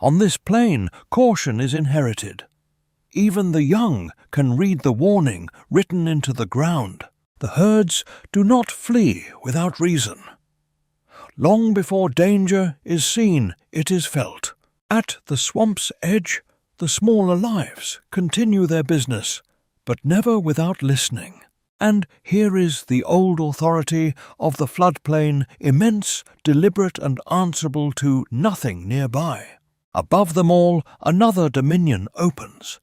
On this plane, caution is inherited. Even the young can read the warning written into the ground. The herds do not flee without reason. Long before danger is seen, it is felt. At the swamp's edge, the smaller lives continue their business, but never without listening. And here is the old authority of the floodplain, immense, deliberate, and answerable to nothing nearby. Above them all, another dominion opens.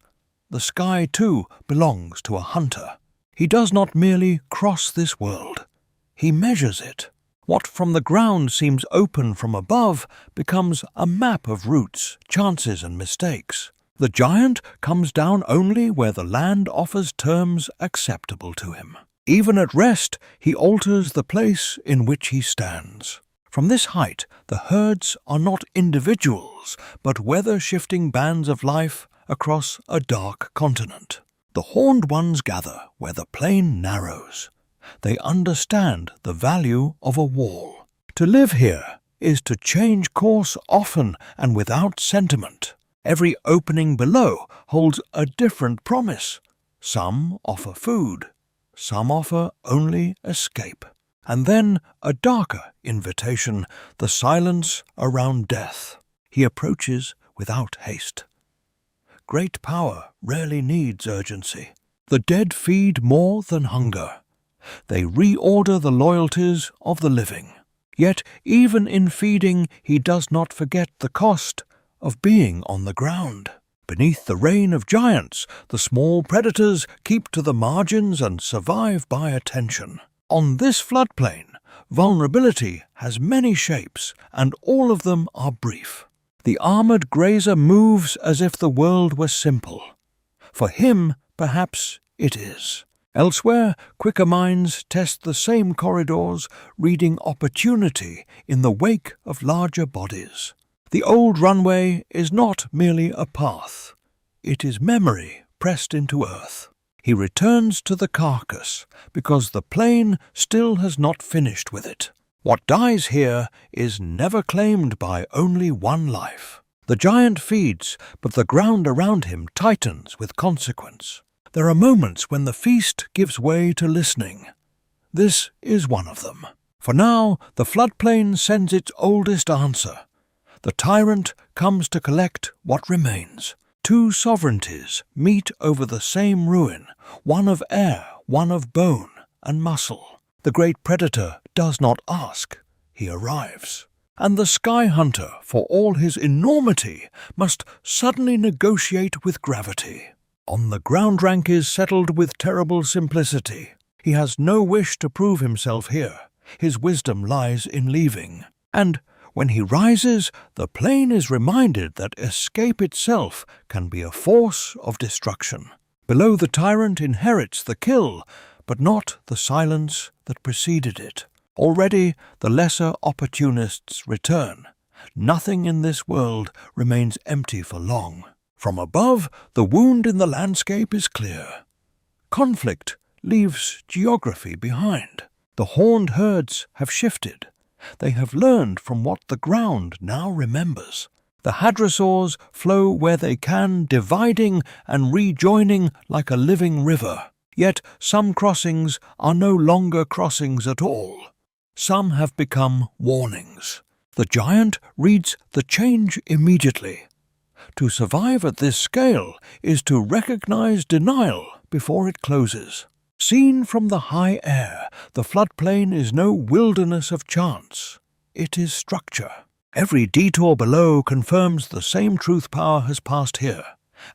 The sky, too, belongs to a hunter. He does not merely cross this world. He measures it. What from the ground seems open from above becomes a map of routes, chances, and mistakes. The giant comes down only where the land offers terms acceptable to him. Even at rest, he alters the place in which he stands. From this height, the herds are not individuals, but weather-shifting bands of life across a dark continent. The horned ones gather where the plain narrows. They understand the value of a wall. To live here is to change course often and without sentiment. Every opening below holds a different promise. Some offer food, some offer only escape. And then a darker invitation, the silence around death. He approaches without haste. Great power rarely needs urgency. The dead feed more than hunger. They reorder the loyalties of the living. Yet even in feeding, he does not forget the cost of being on the ground. Beneath the reign of giants, the small predators keep to the margins and survive by attention. On this floodplain, vulnerability has many shapes, and all of them are brief. The armored grazer moves as if the world were simple. For him, perhaps, it is. Elsewhere, quicker minds test the same corridors, reading opportunity in the wake of larger bodies. The old runway is not merely a path. It is memory pressed into earth. He returns to the carcass because the plain still has not finished with it. What dies here is never claimed by only one life. The giant feeds, but the ground around him tightens with consequence. There are moments when the feast gives way to listening. This is one of them. For now, the floodplain sends its oldest answer. The tyrant comes to collect what remains. Two sovereignties meet over the same ruin, one of air, one of bone and muscle. The great predator does not ask, he arrives. And the sky hunter, for all his enormity, must suddenly negotiate with gravity. On the ground rank is settled with terrible simplicity. He has no wish to prove himself here. His wisdom lies in leaving. And when he rises, the plain is reminded that escape itself can be a force of destruction. Below, the tyrant inherits the kill, but not the silence that preceded it. Already, the lesser opportunists return. Nothing in this world remains empty for long. From above, the wound in the landscape is clear. Conflict leaves geography behind. The horned herds have shifted. They have learned from what the ground now remembers. The hadrosaurs flow where they can, dividing and rejoining like a living river. Yet some crossings are no longer crossings at all. Some have become warnings. The giant reads the change immediately. To survive at this scale is to recognize denial before it closes. Seen from the high air, the floodplain is no wilderness of chance. It is structure. Every detour below confirms the same truth power has passed here,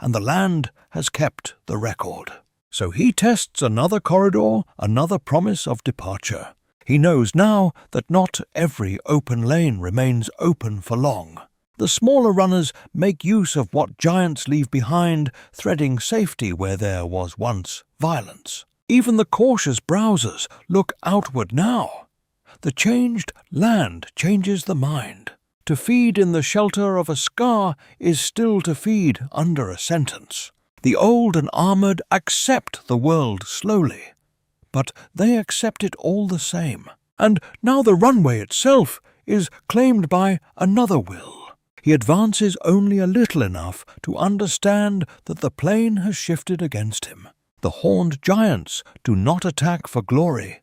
and the land has kept the record. So he tests another corridor, another promise of departure. He knows now that not every open lane remains open for long. The smaller runners make use of what giants leave behind, threading safety where there was once violence. Even the cautious browsers look outward now. The changed land changes the mind. To feed in the shelter of a scar is still to feed under a sentence. The old and armored accept the world slowly, but they accept it all the same. And now the runway itself is claimed by another will. He advances only a little enough to understand that the plain has shifted against him. The horned giants do not attack for glory.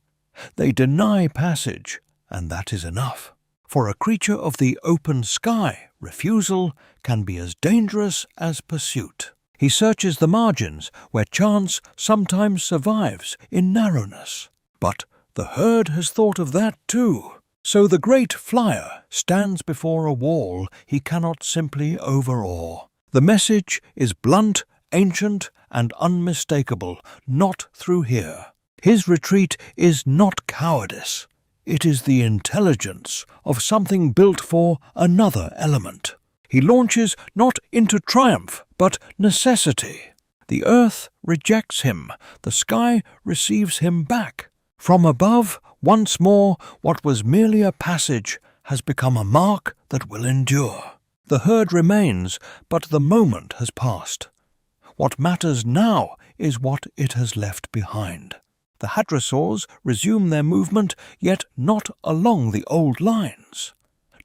They deny passage, and that is enough. For a creature of the open sky, refusal can be as dangerous as pursuit. He searches the margins where chance sometimes survives in narrowness. But the herd has thought of that too. So the great flyer stands before a wall he cannot simply overawe. The message is blunt, ancient, and unmistakable, not through here. His retreat is not cowardice. It is the intelligence of something built for another element. He launches not into triumph, but necessity. The earth rejects him. The sky receives him back. From above, once more, what was merely a passage has become a mark that will endure. The herd remains, but the moment has passed. What matters now is what it has left behind. The hadrosaurs resume their movement, yet not along the old lines.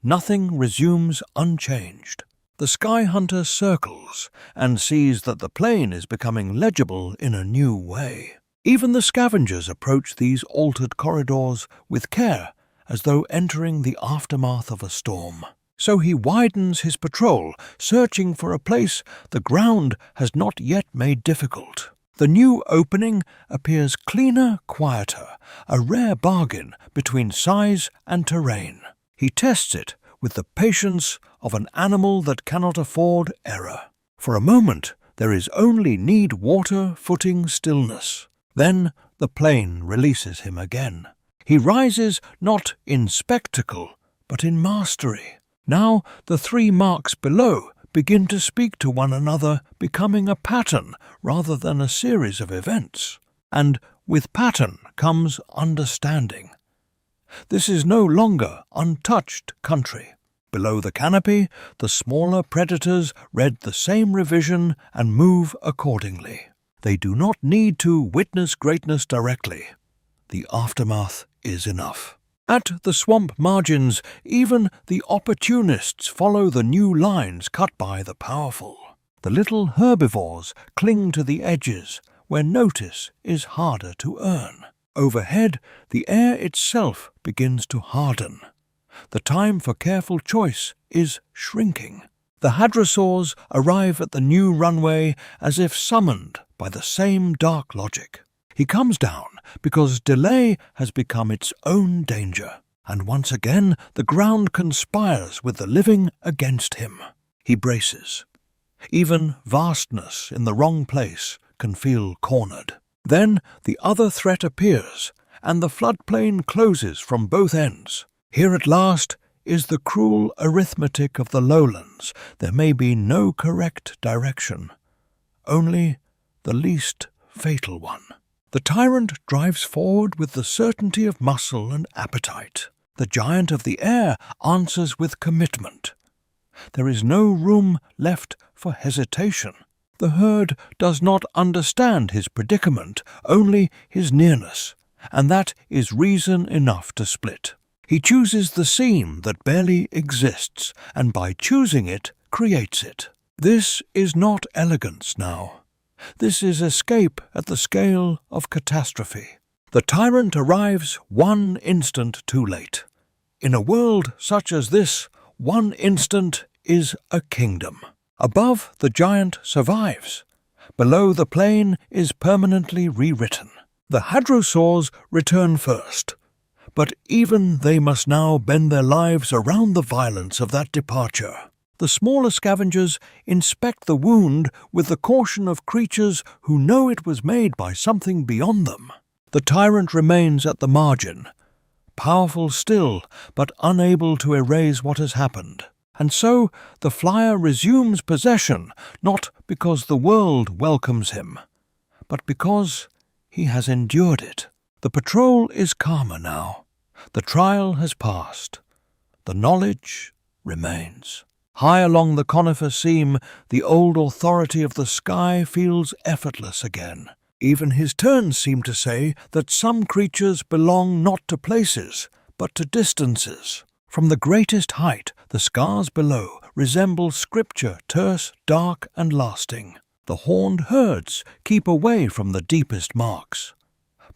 Nothing resumes unchanged. The sky hunter circles and sees that the plain is becoming legible in a new way. Even the scavengers approach these altered corridors with care, as though entering the aftermath of a storm. So he widens his patrol, searching for a place the ground has not yet made difficult. The new opening appears cleaner, quieter, a rare bargain between size and terrain. He tests it with the patience of an animal that cannot afford error. For a moment, there is only need water, footing, stillness. Then the plain releases him again. He rises not in spectacle, but in mastery. Now the three marks below begin to speak to one another, becoming a pattern rather than a series of events. And with pattern comes understanding. This is no longer untouched country. Below the canopy, the smaller predators read the same revision and move accordingly. They do not need to witness greatness directly. The aftermath is enough. At the swamp margins, even the opportunists follow the new lines cut by the powerful. The little herbivores cling to the edges, where notice is harder to earn. Overhead, the air itself begins to harden. The time for careful choice is shrinking. The hadrosaurs arrive at the new runway as if summoned by the same dark logic. He comes down because delay has become its own danger, and once again the ground conspires with the living against him. He braces. Even vastness in the wrong place can feel cornered. Then the other threat appears, and the floodplain closes from both ends. Here at last is the cruel arithmetic of the lowlands. There may be no correct direction, only the least fatal one. The tyrant drives forward with the certainty of muscle and appetite. The giant of the air answers with commitment. There is no room left for hesitation. The herd does not understand his predicament, only his nearness, and that is reason enough to split. He chooses the seam that barely exists, and by choosing it, creates it. This is not elegance now. This is escape at the scale of catastrophe. The tyrant arrives 1 instant too late. In a world such as this, 1 instant is a kingdom. Above, the giant survives. Below, the plain is permanently rewritten. The hadrosaurs return first, but even they must now bend their lives around the violence of that departure. The smaller scavengers inspect the wound with the caution of creatures who know it was made by something beyond them. The tyrant remains at the margin, powerful still, but unable to erase what has happened. And so the flyer resumes possession, not because the world welcomes him, but because he has endured it. The patrol is calmer now. The trial has passed. The knowledge remains. High along the conifer seam, the old authority of the sky feels effortless again. Even his turns seem to say that some creatures belong not to places, but to distances. From the greatest height, the scars below resemble scripture, terse, dark, and lasting. The horned herds keep away from the deepest marks.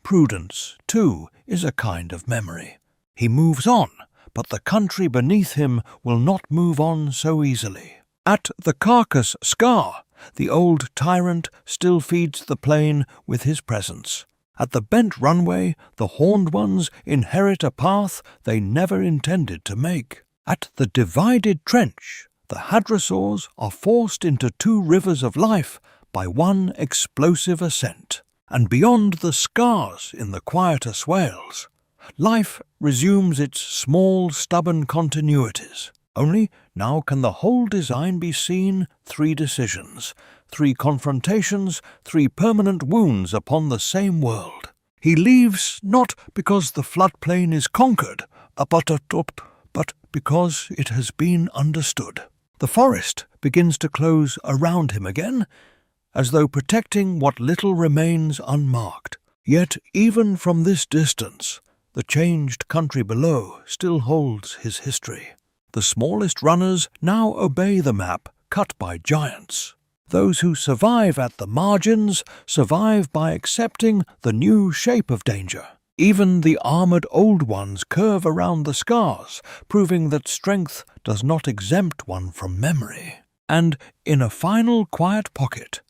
Prudence, too, is a kind of memory. He moves on, but the country beneath him will not move on so easily. At the carcass scar, the old tyrant still feeds the plain with his presence. At the bent runway, the horned ones inherit a path they never intended to make. At the divided trench, the hadrosaurs are forced into two rivers of life by one explosive ascent. And beyond the scars in the quieter swales, life resumes its small, stubborn continuities. Only now can the whole design be seen: 3 decisions, 3 confrontations, 3 permanent wounds upon the same world. He leaves not because the floodplain is conquered, but because it has been understood. The forest begins to close around him again, as though protecting what little remains unmarked. Yet even from this distance, the changed country below still holds his history. The smallest runners now obey the map cut by giants. Those who survive at the margins survive by accepting the new shape of danger. Even the armored old ones curve around the scars, proving that strength does not exempt one from memory. And in a final quiet pocket,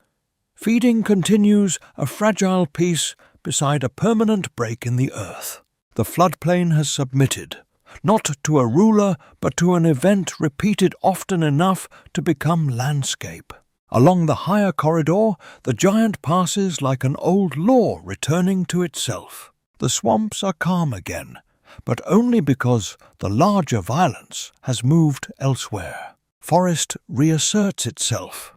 feeding continues, a fragile piece beside a permanent break in the earth. The floodplain has submitted, not to a ruler, but to an event repeated often enough to become landscape. Along the higher corridor, the giant passes like an old law returning to itself. The swamps are calm again, but only because the larger violence has moved elsewhere. Forest reasserts itself.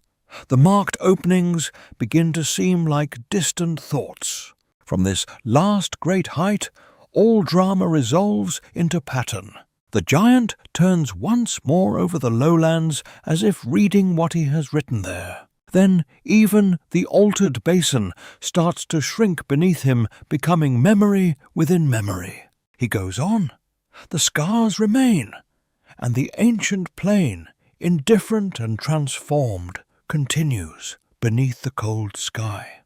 The marked openings begin to seem like distant thoughts. From this last great height, all drama resolves into pattern. The giant turns once more over the lowlands as if reading what he has written there. Then even the altered basin starts to shrink beneath him, becoming memory within memory. He goes on. The scars remain, and the ancient plain, indifferent and transformed, continues beneath the cold sky.